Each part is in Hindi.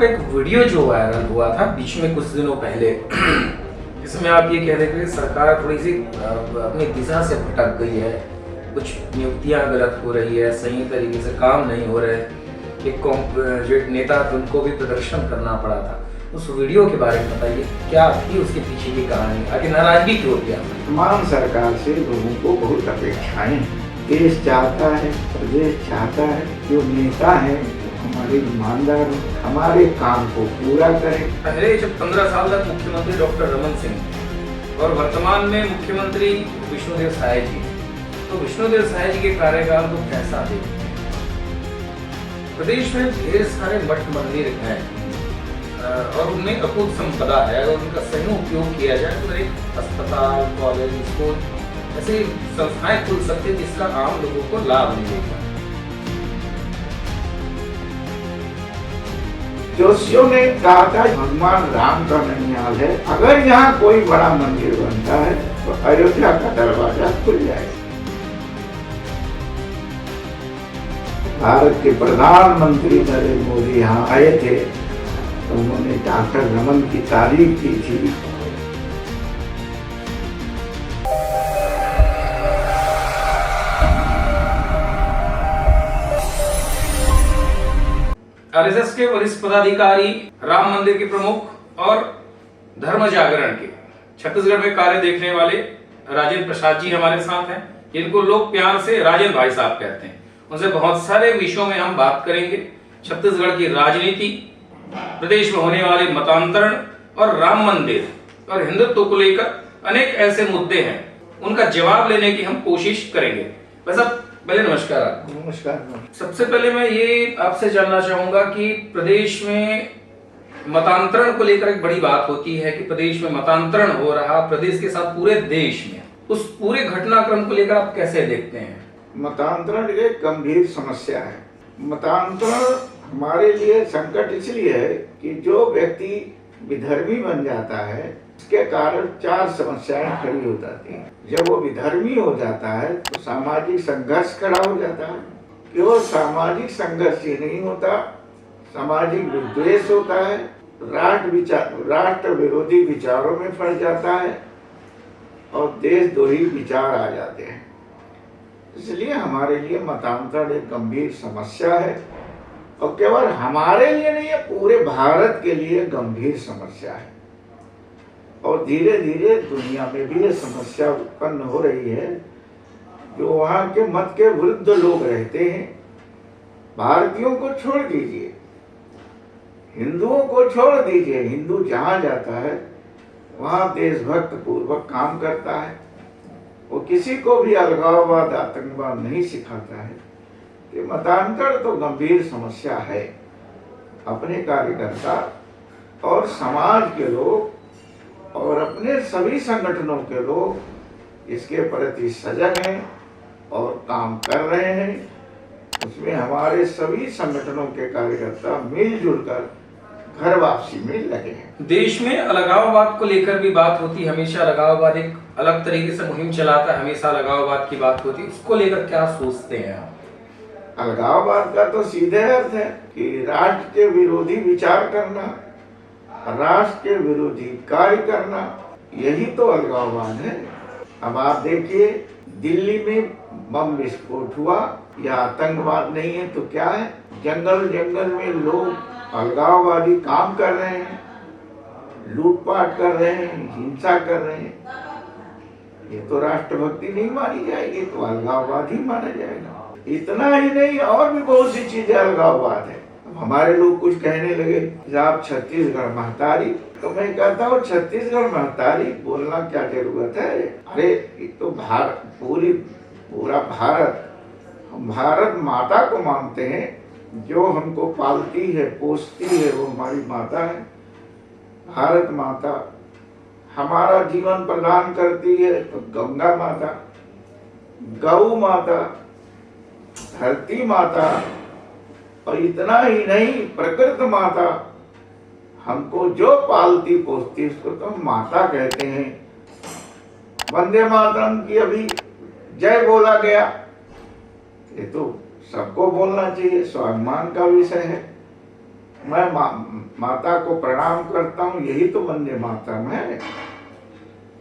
आपका एक वीडियो जो वायरल हुआ था बीच में कुछ दिनों पहले, इसमें आप ये कह रहे थे कि सरकार थोड़ी सी अपनी दिशा से भटक गई है, कुछ नियुक्तियां गलत हो रही है, सही तरीके से काम नहीं हो रहे। एक जो एक नेता थे उनको भी प्रदर्शन करना पड़ा था। उस वीडियो के बारे में बताइए, क्या थी उसके पीछे की कहानी, आगे नाराजगी क्यों थी? तमाम सरकार से लोगों को बहुत अपेक्षाएं हैं। देश चाहता है, प्रदेश चाहता है, जो नेता है हमारे ईमानदार हमारे काम को पूरा करें। पहले जब 15 साल तक मुख्यमंत्री डॉक्टर रमन सिंह और वर्तमान में मुख्यमंत्री विष्णुदेव साय जी, तो विष्णुदेव साय जी के कार्यकाल को कैसा देखते हैं? प्रदेश में ढेर सारे मठ मंदिर हैं और उनमें अकूत संपदा है और उनका सही उपयोग किया जाए तो एक अस्पताल, कॉलेज, स्कूल ऐसी संस्थाएं खुल सकती है जिसका आम लोगों को लाभ मिलेगा। जोशियों ने कहा था भगवान राम का ननिहाल है, अगर यहाँ कोई बड़ा मंदिर बनता है तो अयोध्या का दरवाजा खुल जाएगा। भारत के प्रधानमंत्री नरेंद्र मोदी यहाँ आए थे तो उन्होंने डॉक्टर रमन की तारीफ की थी। आरएसएस के वरिष्ठ पदाधिकारी, राम मंदिर के प्रमुख और धर्म जागरण के छत्तीसगढ़ में कार्य देखने वाले राजेंद्र प्रसाद जी हमारे साथ हैं, जिनको लोग प्यार से राजेंद्र भाई साहब कहते हैं। उनसे बहुत सारे विषयों में हम बात करेंगे। छत्तीसगढ़ की राजनीति, प्रदेश में होने वाले मतांतरण और राम मंदिर और हिंदुत्व को लेकर अनेक ऐसे मुद्दे हैं, उनका जवाब लेने की हम कोशिश करेंगे। वैसे पहले नमस्कार आपको। नमस्कार। सबसे पहले मैं ये आपसे जानना चाहूंगा कि प्रदेश में मतांतरण को लेकर एक बड़ी बात होती है कि प्रदेश में मतांतरण हो रहा, प्रदेश के साथ पूरे देश में, उस पूरे घटनाक्रम को लेकर आप कैसे देखते हैं? मतांतरण एक गंभीर समस्या है। मतांतरण हमारे लिए संकट इसलिए है कि जो व्यक्ति विधर्मी बन जाता है इसके कारण 4 समस्याएं खड़ी हो जाती हैं। जब वो विधर्मी हो जाता है तो सामाजिक संघर्ष खड़ा हो जाता है। केवल सामाजिक संघर्ष ही नहीं होता, सामाजिक विद्वेष होता है, राष्ट्र विरोधी विचारों में फंस जाता है और देशद्रोही विचार आ जाते हैं। इसलिए हमारे लिए मतांतरण एक गंभीर समस्या है और केवल हमारे लिए नहीं है, पूरे भारत के लिए गंभीर समस्या है। और धीरे धीरे दुनिया में भी ये समस्या उत्पन्न हो रही है। जो वहाँ के मत के विरुद्ध लोग रहते हैं, भारतीयों को छोड़ दीजिए, हिंदुओं को छोड़ दीजिए, हिंदू जहाँ जाता है वहाँ देशभक्त पूर्वक काम करता है, वो किसी को भी अलगाववाद, आतंकवाद नहीं सिखाता है। ये मतांतर तो गंभीर समस्या है। अपने कार्यकर्ता और समाज के लोग और अपने सभी संगठनों के लोग इसके प्रति सजग हैं और काम कर रहे हैं। उसमें हमारे सभी संगठनों के कार्यकर्ता मिलजुल कर घर वापसी में लगे हैं। देश में अलगाववाद को लेकर भी बात होती, हमेशा अलगाववाद एक अलग तरीके से मुहिम चलाता है, हमेशा अलगाववाद की बात होती है, उसको लेकर क्या सोचते हैं आप? अलगाववाद का तो सीधे अर्थ है कि राष्ट्र के विरोधी विचार करना, राष्ट्र के विरोधी कार्य करना, यही तो अलगाववाद है। अब आप देखिए, दिल्ली में बम विस्फोट हुआ, यह आतंकवाद नहीं है तो क्या है? जंगल जंगल में लोग अलगाववादी काम कर रहे हैं, लूटपाट कर रहे हैं, हिंसा कर रहे हैं। ये तो राष्ट्रभक्ति नहीं मानी जाएगी, तो अलगाववाद ही माना जाएगा। इतना ही नहीं, और भी बहुत सी चीजें अलगाववाद है। हमारे लोग कुछ कहने लगे आप छत्तीसगढ़ महतारी, तो मैं कहता हूँ छत्तीसगढ़ महतारी बोलना क्या जरूरत है? अरे ये तो पूरा भारत, हम भारत माता को मानते हैं, जो हमको पालती है, पोसती है, वो हमारी माता है। भारत माता हमारा जीवन प्रदान करती है तो गंगा माता, गौ माता, धरती माता, और इतना ही नहीं, प्रकृति माता हमको जो पालती पोसती उसको तो हम माता कहते हैं। वंदे मातरम की अभी जय बोला गया, ये तो सबको बोलना चाहिए, स्वाभिमान का विषय है। मैं माता को प्रणाम करता हूँ, यही तो वंदे मातरम है।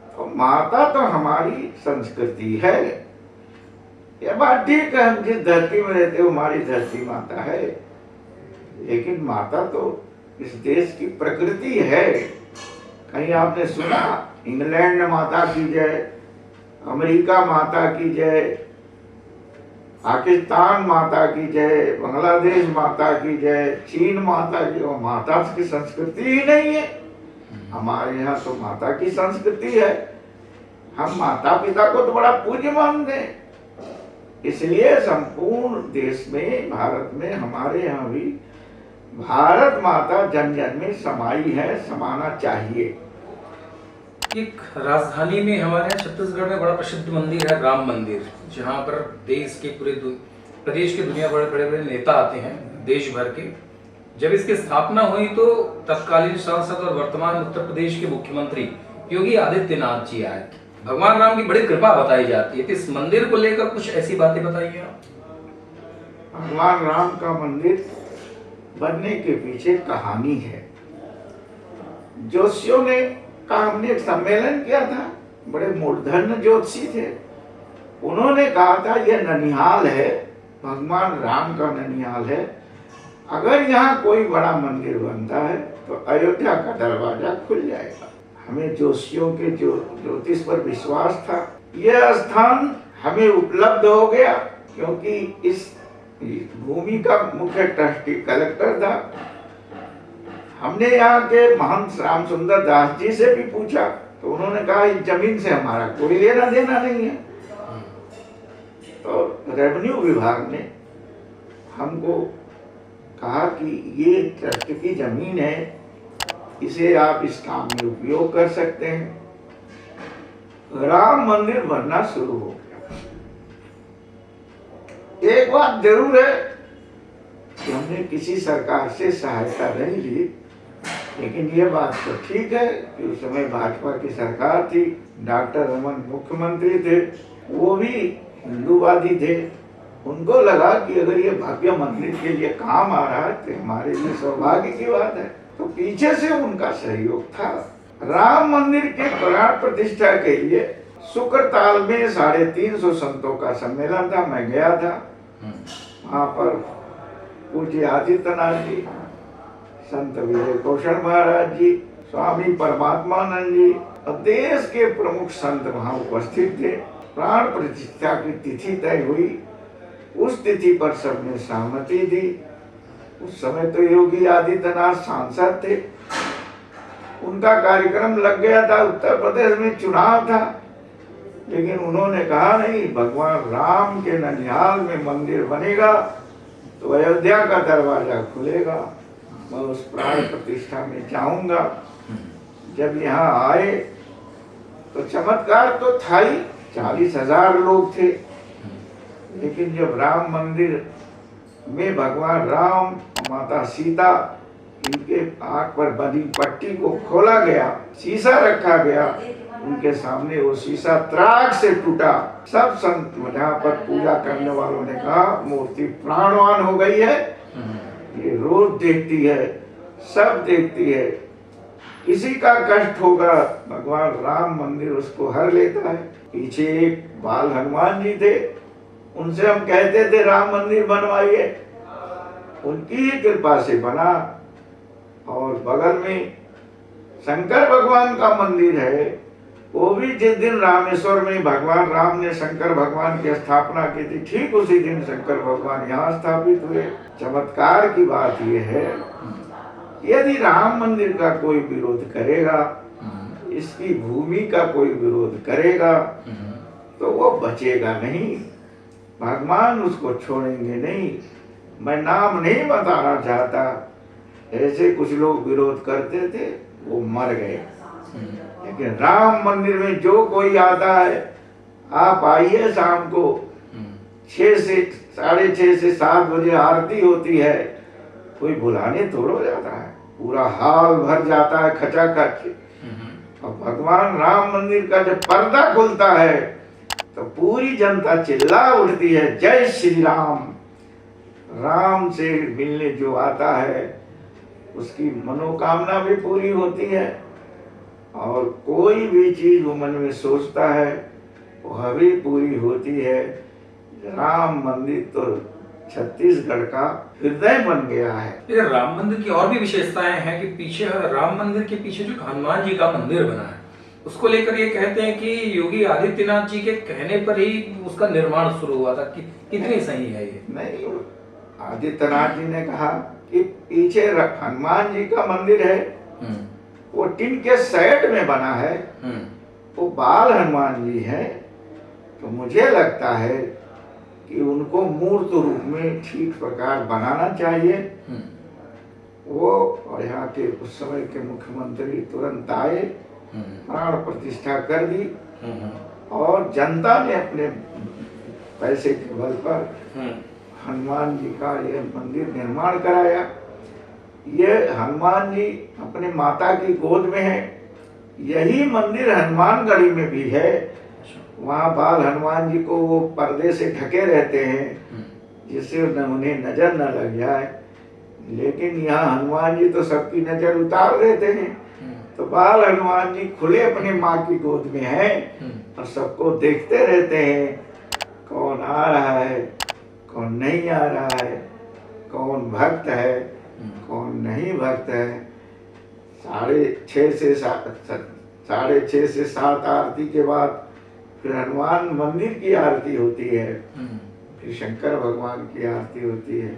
तो माता तो हमारी संस्कृति है। ये बात ठीक है, हम जिस धरती में रहते हो हमारी धरती माता है, लेकिन माता तो इस देश की प्रकृति है। कहीं आपने सुना इंग्लैंड माता की जय, अमेरिका माता की जय, पाकिस्तान माता की जय, बांग्लादेश माता की जय, चीन माता की? वो माता की संस्कृति ही नहीं है। हमारे यहाँ तो माता की संस्कृति है। हम माता पिता को तो बड़ा पूज्य मानते हैं। इसलिए संपूर्ण देश में, भारत में, हमारे यहाँ भी भारत माता जन जन में समाई है, समाना चाहिए। एक राजधानी में हमारे यहाँ छत्तीसगढ़ में बड़ा प्रसिद्ध मंदिर है राम मंदिर, जहाँ पर देश के प्रदेश के दुनिया बड़े बड़े बड़े नेता आते हैं, देश भर के। जब इसकी स्थापना हुई तो तत्कालीन सांसद और वर्तमान उत्तर प्रदेश के मुख्यमंत्री योगी आदित्यनाथ जी आए। भगवान राम की बड़ी कृपा बताई जाती है, तो इस मंदिर को लेकर कुछ ऐसी बातें बताइए आप। भगवान राम का मंदिर बनने के पीछे कहानी है। ज्योतिषियों ने का हमने एक सम्मेलन किया था, बड़े मूर्धन्य ज्योतिषी थे। उन्होंने कहा था यह ननिहाल है, भगवान राम का ननिहाल है। अगर यहाँ कोई बड़ा मंदिर बनता है तो अयोध्या का दरवाजा खुल जाएगा। हमें ज्योतिषियों के ज्योतिष पर विश्वास था। यह स्थान हमें उपलब्ध हो गया क्योंकि इस भूमि का मुख्य ट्रस्टी कलेक्टर था। हमने यहाँ के महंत राम सुंदर दास जी से भी पूछा तो उन्होंने कहा इस जमीन से हमारा कोई लेना देना नहीं है। तो रेवेन्यू विभाग ने हमको कहा कि ये ट्रस्ट की जमीन है, इसे आप इस काम में उपयोग कर सकते हैं। राम मंदिर बनना शुरू हो गया। एक बात जरूर है कि हमने किसी सरकार से सहायता नहीं ली, लेकिन ये बात तो ठीक है कि उस समय भाजपा की सरकार थी, डॉक्टर रमन मुख्यमंत्री थे, वो भी हिंदूवादी थे। उनको लगा कि अगर ये भव्य मंदिर के लिए काम आ रहा है तो हमारे लिए सौभाग्य की बात है, तो पीछे से उनका सहयोग था। राम मंदिर के प्राण प्रतिष्ठा के लिए शुक्रताल में 350 संतों का सम्मेलन था, मैं गया था। वहाँ पर पूज्य आदित्यनाथ जी, संत विजय कौशल महाराज जी, स्वामी परमात्मानंद जी और देश के प्रमुख संत वहाँ उपस्थित थे। प्राण प्रतिष्ठा की तिथि तय हुई, उस तिथि पर सबने सहमति दी। उस समय तो योगी आदित्यनाथ सांसद थे, उनका कार्यक्रम लग गया था। उत्तर प्रदेश में चुनाव था, लेकिन उन्होंने कहा नहीं, भगवान राम के ननिहाल में मंदिर बनेगा तो अयोध्या का दरवाजा खुलेगा, मैं उस प्राण प्रतिष्ठा में जाऊंगा। जब यहाँ आए तो चमत्कार तो था ही, 40,000 लोग थे। लेकिन जब राम मंदिर में भगवान राम, माता सीता, इनके आंख पर बंधी पट्टी को खोला गया, शीशा रखा गया, उनके सामने वो शीशा त्राग से टूटा। सब संत जहाँ पर पूजा करने वालों ने कहा मूर्ति प्राणवान हो गई है, ये रोज देखती है, सब देखती है। किसी का कष्ट होगा, भगवान राम मंदिर उसको हर लेता है। पीछे एक बाल हनुमान जी थे, उनसे हम कहते थे राम मंदिर बनवाइए, उनकी ही कृपा से बना। और बगल में शंकर भगवान का मंदिर है, वो भी जिस दिन रामेश्वर में भगवान राम ने शंकर भगवान की स्थापना की थी, ठीक उसी दिन शंकर भगवान यहाँ स्थापित हुए। चमत्कार की बात यह है, यदि राम मंदिर का कोई विरोध करेगा, इसकी भूमि का कोई विरोध करेगा, तो वो बचेगा नहीं, भगवान उसको छोड़ेंगे नहीं। मैं नाम नहीं बताना चाहता, ऐसे कुछ लोग विरोध करते थे, वो मर गए। लेकिन राम मंदिर में जो कोई आता है, आप आइए, शाम को 6 से 6:30 से 7 बजे आरती होती है, कोई बुलाने थोड़ा जाता है, पूरा हाल भर जाता है खचाखच। और भगवान राम मंदिर का जब पर्दा खुलता है तो पूरी जनता चिल्ला उठती है, जय श्री राम। राम से मिलने जो आता है उसकी मनोकामना भी पूरी होती है, और कोई भी चीज वो मन में सोचता है वह भी पूरी होती है। राम मंदिर तो छत्तीसगढ़ का हृदय बन गया है। ये राम मंदिर की और भी विशेषताएं हैं कि पीछे राम मंदिर के पीछे जो हनुमान जी का मंदिर बना है, उसको लेकर ये कहते हैं कि योगी आदित्यनाथ जी के कहने पर ही उसका निर्माण शुरू हुआ था। कितनी सही है ये? नहीं, आदित्यनाथ जी ने कहा कि पीछे हनुमान जी का मंदिर है, वो टिन के सेट में बना है, वो बाल हनुमान जी है, तो मुझे लगता है कि उनको मूर्त रूप में ठीक प्रकार बनाना चाहिए। वो और यहाँ के उस समय के मुख्यमंत्री तुरंत आए, प्राण प्रतिष्ठा कर दी, और जनता ने अपने पैसे के बल पर हनुमान जी का यह मंदिर निर्माण कराया। ये हनुमान जी अपने माता की गोद में है। यही मंदिर हनुमानगढ़ी में भी है। वहाँ बाल हनुमान जी को वो पर्दे से ढके रहते हैं जिससे उन्हें नजर न लग जाए, लेकिन यहाँ हनुमान जी तो सबकी नजर उतार देते हैं। तो बाल हनुमान जी खुले अपने माँ की गोद में हैं और सबको देखते रहते हैं, कौन आ रहा है, कौन नहीं आ रहा है, कौन भक्त है, कौन नहीं भक्त है। 6:30 से 7 आरती के बाद फिर हनुमान मंदिर की आरती होती है, फिर शंकर भगवान की आरती होती है।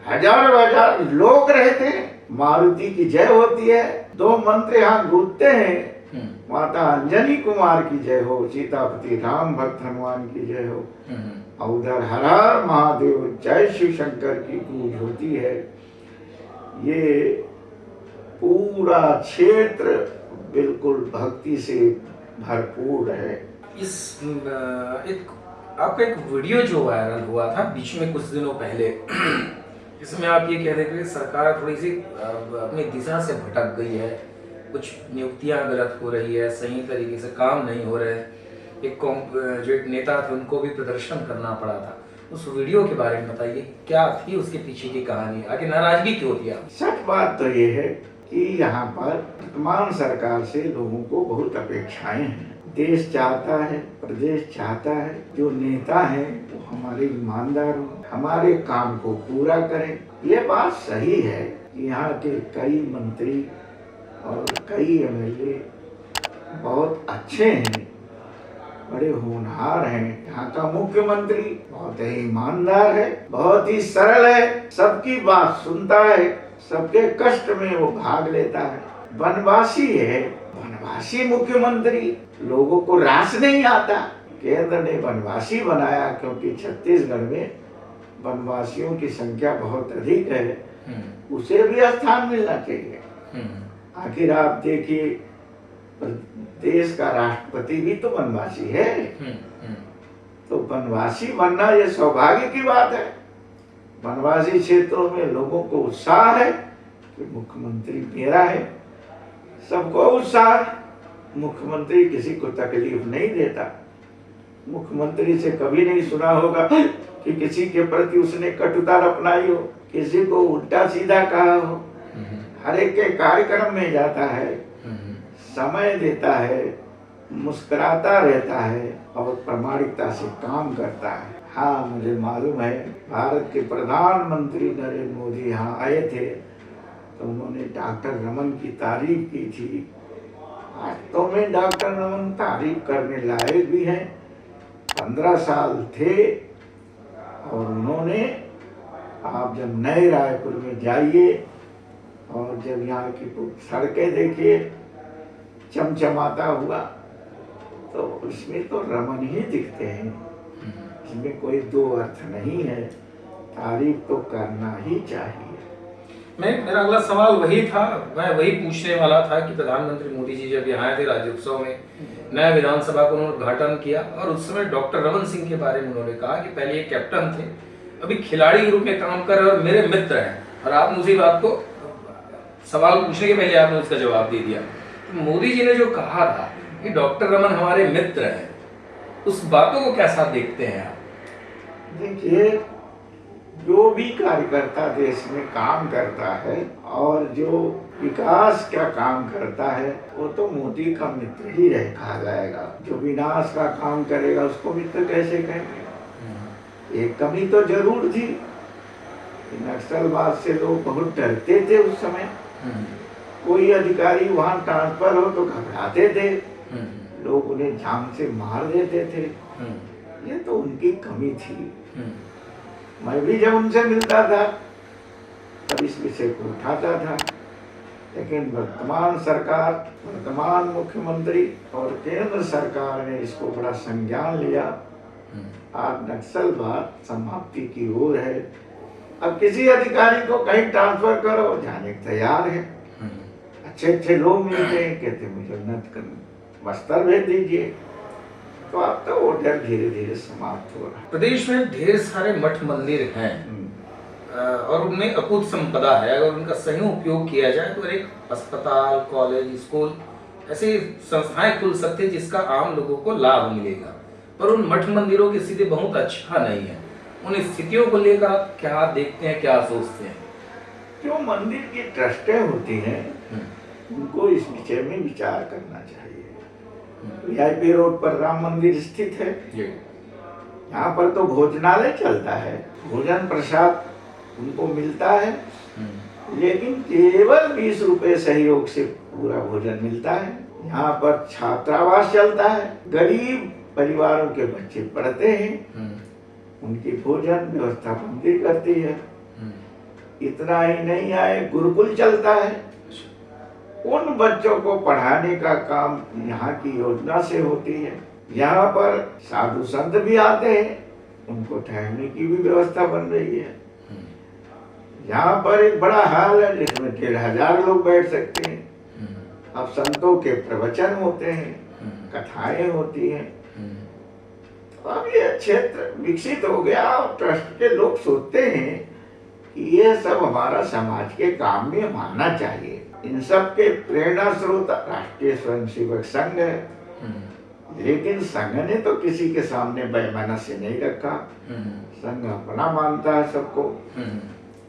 हजारों हजार लोग रहते हैं, मारुति की जय होती है, 2 मंत्र यहाँ गूंजते हैं, माता अंजनी कुमार की जय हो, सीतापति राम भक्त हनुमान की जय हो, और उधर हर हर महादेव जय शिव शंकर की गूंज होती है। ये पूरा क्षेत्र बिल्कुल भक्ति से भरपूर है। आपका एक वीडियो जो वायरल हुआ था बीच में कुछ दिनों पहले, इसमें आप ये कह रहे थे कि सरकार थोड़ी सी अपनी दिशा से भटक गई है, कुछ नियुक्तियां गलत हो रही है, सही तरीके से काम नहीं हो रहे। जो एक नेता थे उनको भी प्रदर्शन करना पड़ा था। उस वीडियो के बारे में बताइए, क्या थी उसके पीछे की कहानी, आगे नाराजगी क्यों थी? सच बात तो ये है कि यहाँ पर वर्तमान सरकार से लोगों को बहुत अपेक्षाएं हैं। देश चाहता है, प्रदेश चाहता है, जो नेता है वो हमारे ईमानदार हो, हमारे काम को पूरा करें। ये बात सही है कि यहाँ के कई मंत्री और कई एमएलए बहुत अच्छे हैं, बड़े होनहार हैं। यहाँ का मुख्यमंत्री बहुत ही ईमानदार है, बहुत ही सरल है, सबकी बात सुनता है, सबके कष्ट में वो भाग लेता है। वनवासी है, वनवासी मुख्यमंत्री, लोगों को रास नहीं आता। केंद्र ने वनवासी बनाया क्योंकि छत्तीसगढ़ में वनवासियों की संख्या बहुत अधिक है, उसे भी स्थान मिलना चाहिए। आखिर आप देखिए, देश का राष्ट्रपति भी तो वनवासी है, तो वनवासी बनना ये सौभाग्य की बात है। वनवासी क्षेत्रों में लोगों को उत्साह है कि मुख्यमंत्री मेरा है, सबको उत्साह। मुख्यमंत्री किसी को तकलीफ नहीं देता। मुख्यमंत्री से कभी नहीं सुना होगा कि किसी के प्रति उसने कटुता अपनाई हो, किसी को उल्टा सीधा कहा हो। हर एक के कार्यक्रम में जाता है, समय देता है, मुस्कुराता रहता है और प्रामाणिकता से काम करता है। हाँ, मुझे मालूम है भारत के प्रधानमंत्री नरेंद्र मोदी यहाँ आए थे तो उन्होंने डॉक्टर रमन की तारीफ की थी। आज तो में डॉक्टर रमन तारीफ करने लायक भी हैं। 15 साल थे और उन्होंने, आप जब नए रायपुर में जाइए और जब यहाँ की सड़कें देखिए चमचमाता हुआ, तो उसमें तो रमन ही दिखते हैं, इसमें कोई दो अर्थ नहीं है। तारीफ तो करना ही चाहिए। मेरा अगला सवाल वही था, मैं वही पूछने वाला था कि प्रधानमंत्री मोदी जी जब यहाँ आए थे राज्योत्सव में, नया विधानसभा का उन्होंने उद्घाटन किया और उस समय डॉक्टर रमन सिंह के बारे में उन्होंने कहा कि पहले ये कैप्टन थे, अभी खिलाड़ी के रूप में काम कर रहे और मेरे मित्र हैं। और आप मुझे बात को सवाल पूछने के पहले आपने उसका जवाब दे दिया। तो मोदी जी ने जो कहा था कि डॉक्टर रमन हमारे मित्र हैं, उस बातों को कैसा देखते हैं आप? देखिए, जो भी कार्यकर्ता देश में काम करता है और जो विकास का काम करता है वो तो मोदी का मित्र ही रह कहा जाएगा। जो विनाश का काम करेगा उसको मित्र कैसे कहेंगे। एक कमी तो जरूर थी, नक्सलवाद से लोग बहुत डरते थे उस समय। कोई अधिकारी वहां ट्रांसफर हो तो घबराते थे, लोग उन्हें जान से मार देते थे। ये तो उनकी कमी थी। मैं भी जब उनसे मिलता था तब इस विषय को उठाता था, लेकिन वर्तमान सरकार, वर्तमान मुख्यमंत्री और केंद्र सरकार ने इसको बड़ा संज्ञान लिया। आज नक्सलवाद समाप्ति की ओर है। अब किसी अधिकारी को कहीं ट्रांसफर करो, जाने को तैयार है। अच्छे अच्छे लोग मिलते हैं, कहते मुझे उन्नत बस्तर भेज दीजिए। तो अब तो वो डर धीरे धीरे समाप्त हो रहा है। प्रदेश में ढेर सारे मठ मंदिर हैं और उनमें अकूत संपदा है। अगर उनका सही उपयोग किया जाए तो एक अस्पताल, कॉलेज, स्कूल ऐसी संस्थाएं खुल सकती है जिसका आम लोगों को लाभ मिलेगा। पर उन मठ मंदिरों की स्थिति बहुत अच्छा नहीं है। उन स्थितियों को लेकर आप क्या देखते हैं, क्या सोचते हैं? जो मंदिर की ट्रस्टें होती हैं उनको इस विषय में विचार करना चाहिए। वीआईपी रोड पर राम मंदिर स्थित है, यहाँ पर तो भोजनालय चलता है, भोजन प्रसाद उनको मिलता है, लेकिन केवल 20 रुपए सहयोग से पूरा भोजन मिलता है। यहाँ पर छात्रावास चलता है, गरीब परिवारों के बच्चे पढ़ते हैं, उनकी भोजन व्यवस्था मंदिर करती है। इतना ही नहीं आए, गुरुकुल चलता है, उन बच्चों को पढ़ाने का काम यहाँ की योजना से होती है। यहाँ पर साधु संत भी आते हैं, उनको ठहरने की भी व्यवस्था बन रही है। यहाँ पर एक बड़ा हॉल है जिसमें 1500 लोग बैठ सकते हैं। अब संतों के प्रवचन होते हैं, कथाएं होती हैं। अब ये क्षेत्र विकसित हो गया और ट्रस्ट के लोग सोचते हैं कि ये सब हमारा समाज के काम में आना चाहिए। इन सब के प्रेरणा स्रोत राष्ट्रीय स्वयंसेवक संघ है, लेकिन संघ ने तो किसी के सामने बेमनस्य नहीं रखा। संघ अपना मानता है सबको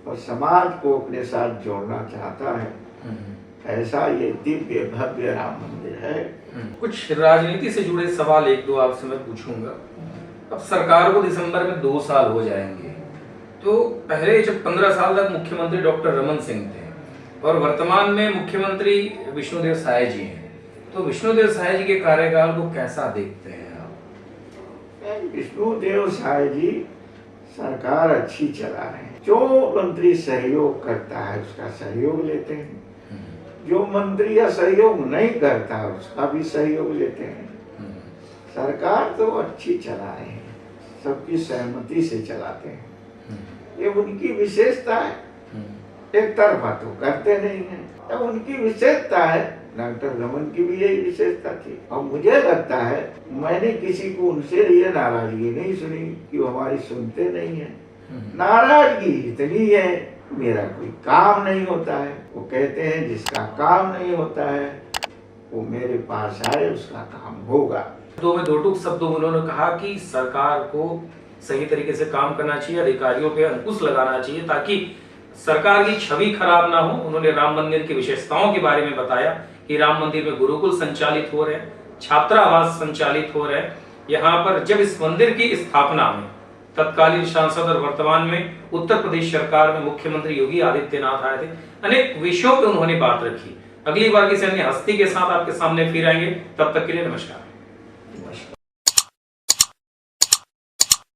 और समाज को अपने साथ जोड़ना चाहता है। ऐसा ये दिव्य भव्य राम मंदिर है। कुछ राजनीति से जुड़े सवाल एक दो आपसे मैं पूछूंगा। अब सरकार को दिसंबर में 2 साल हो जाएंगे, तो पहले जब 15 साल तक मुख्यमंत्री डॉक्टर रमन सिंह थे और वर्तमान में मुख्यमंत्री विष्णुदेव साय जी हैं, तो विष्णुदेव साय जी के कार्यकाल को कैसा देखते हैं आप? विष्णुदेव साय जी सरकार अच्छी चला रहे हैं। जो मंत्री सहयोग करता है उसका सहयोग लेते हैं, जो मंत्री या सहयोग नहीं करता उसका भी सहयोग लेते हैं। सरकार तो अच्छी चला रहे हैं, सबकी सहमति से चलाते हैं, ये उनकी विशेषता है। एक तरफा तो करते नहीं है, तो उनकी विशेषता है। डॉक्टर रमन की भी यही विशेषता थी और मुझे लगता है मैंने किसी को उनसे ये नाराजगी नहीं सुनी कि वो हमारी सुनते नहीं है। नाराजगी इतनी है, मेरा कोई काम नहीं होता है। वो कहते हैं जिसका काम नहीं होता है वो मेरे पास आए, उसका काम होगा। दो में दो टूक शब्दों में उन्होंने कहा कि सरकार को सही तरीके से काम करना चाहिए, अधिकारियों पे अंकुश लगाना चाहिए ताकि सरकार की छवि खराब ना हो। उन्होंने राम मंदिर की विशेषताओं के बारे में बताया कि राम मंदिर में गुरुकुल संचालित हो रहे हैं, छात्रावास संचालित हो रहे हैं। यहाँ पर जब इस मंदिर की स्थापना में तत्कालीन सांसद और वर्तमान में उत्तर प्रदेश सरकार में मुख्यमंत्री योगी आदित्यनाथ आए थे, अनेक विषयों पे उन्होंने बात रखी। अगली बार किसी अन्य हस्ती के साथ आपके सामने फिर आएंगे, तब तक के लिए नमस्कार।